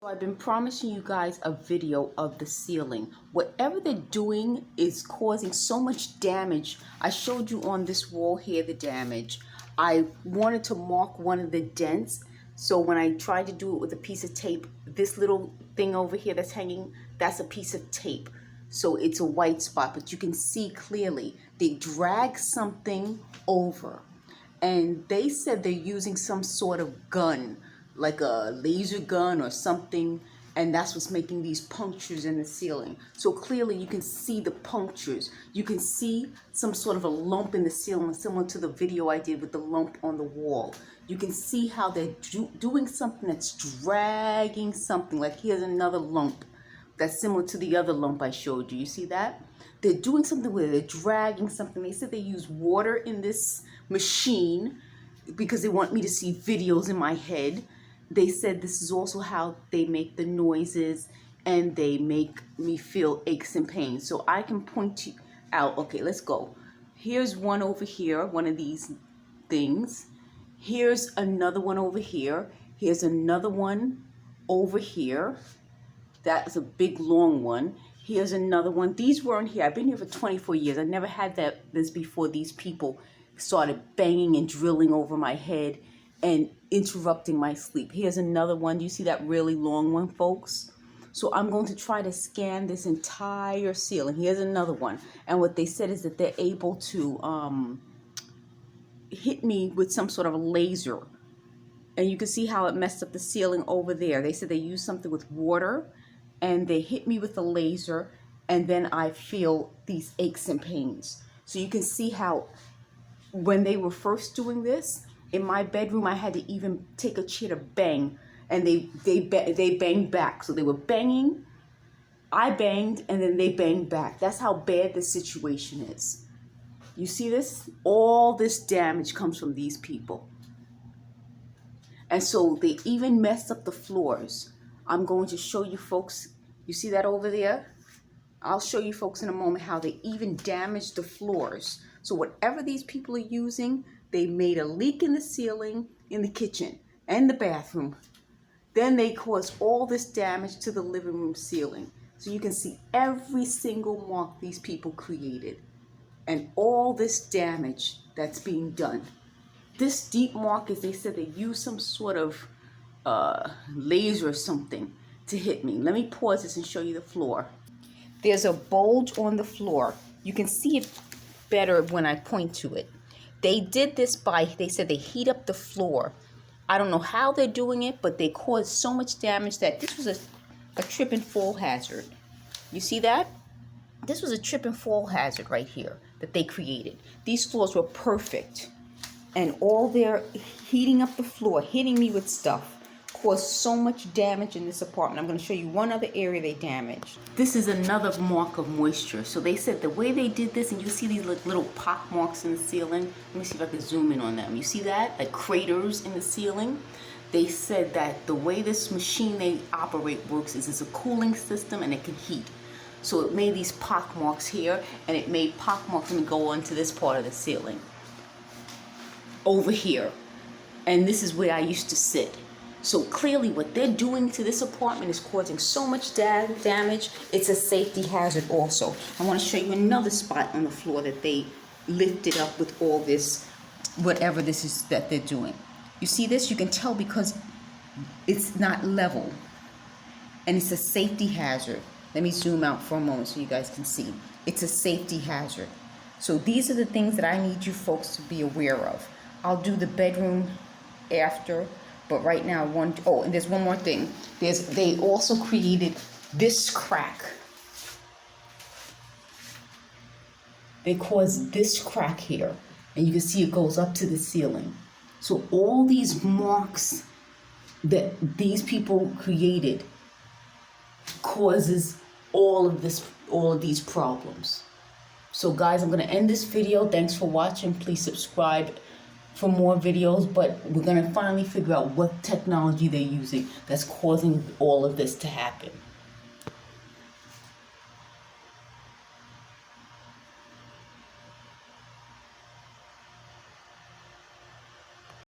I've been promising you guys a video of the ceiling. Whatever they're doing is causing so much damage. I showed you on this wall here the damage. I wanted to mark one of the dents. So when I tried to do it with a piece of tape, this little thing over here that's hanging, that's a piece of tape. So it's a white spot, but you can see clearly they drag something over. And they said they're using some sort of gun, like a laser gun or something, and that's what's making these punctures in the ceiling. So clearly you can see the punctures. You can see some sort of a lump in the ceiling, similar to the video I did with the lump on the wall. You can see how they're doing something that's dragging something. Like here's another lump that's similar to the other lump I showed you. You see that? They're doing something where they're dragging something. They said they use water in this machine because they want me to see videos in my head. They said this is also how they make the noises and they make me feel aches and pains. So I can point you out. Okay, let's go. Here's one over here, one of these things. Here's another one over here. Here's another one over here. That's a big long one. Here's another one. These weren't here. I've been here for 24 years. I never had this before these people started banging and drilling over my head and interrupting my sleep. Here's another one. Do you see that really long one, folks? So I'm going to try to scan this entire ceiling. Here's another one. And what they said is that they're able to hit me with some sort of a laser. And you can see how it messed up the ceiling over there. They said they used something with water and they hit me with a laser, and then I feel these aches and pains. So you can see how when they were first doing this, in my bedroom, I had to even take a chair to bang, and they banged back. So they were banging, I banged, and then they banged back. That's how bad the situation is. You see this? All this damage comes from these people. And so they even messed up the floors. I'm going to show you folks. You see that over there? I'll show you folks in a moment how they even damaged the floors. So whatever these people are using, they made a leak in the ceiling, in the kitchen, and the bathroom. Then they caused all this damage to the living room ceiling. So you can see every single mark these people created and all this damage that's being done. This deep mark is, they said they used some sort of laser or something to hit me. Let me pause this and show you the floor. There's a bulge on the floor. You can see it better when I point to it. They did this they said they heat up the floor. I don't know how they're doing it, but they caused so much damage that this was a trip and fall hazard. You see that? This was a trip and fall hazard right here that they created. These floors were perfect. And all their heating up the floor, hitting me with stuff, caused so much damage in this apartment. I'm going to show you one other area they damaged. This is another mark of moisture. So they said the way they did this, and you see these little pock marks in the ceiling. Let me see if I can zoom in on them. You see that? Like craters in the ceiling. They said that the way this machine they operate works is it's a cooling system and it can heat. So it made these pock marks here, and it made pock marks and go onto this part of the ceiling. Over here. And this is where I used to sit. So clearly what they're doing to this apartment is causing so much damage. It's a safety hazard also. I want to show you another spot on the floor that they lifted up with all this, whatever this is that they're doing. You see this? You can tell because it's not level. And it's a safety hazard. Let me zoom out for a moment so you guys can see. It's a safety hazard. So these are the things that I need you folks to be aware of. I'll do the bedroom after, but right now, and there's one more thing. They also created this crack. They caused this crack here, and you can see it goes up to the ceiling. So all these marks that these people created causes all of these problems. So guys, I'm going to end this video. Thanks for watching. Please subscribe for more videos, but we're going to finally figure out what technology they're using that's causing all of this to happen.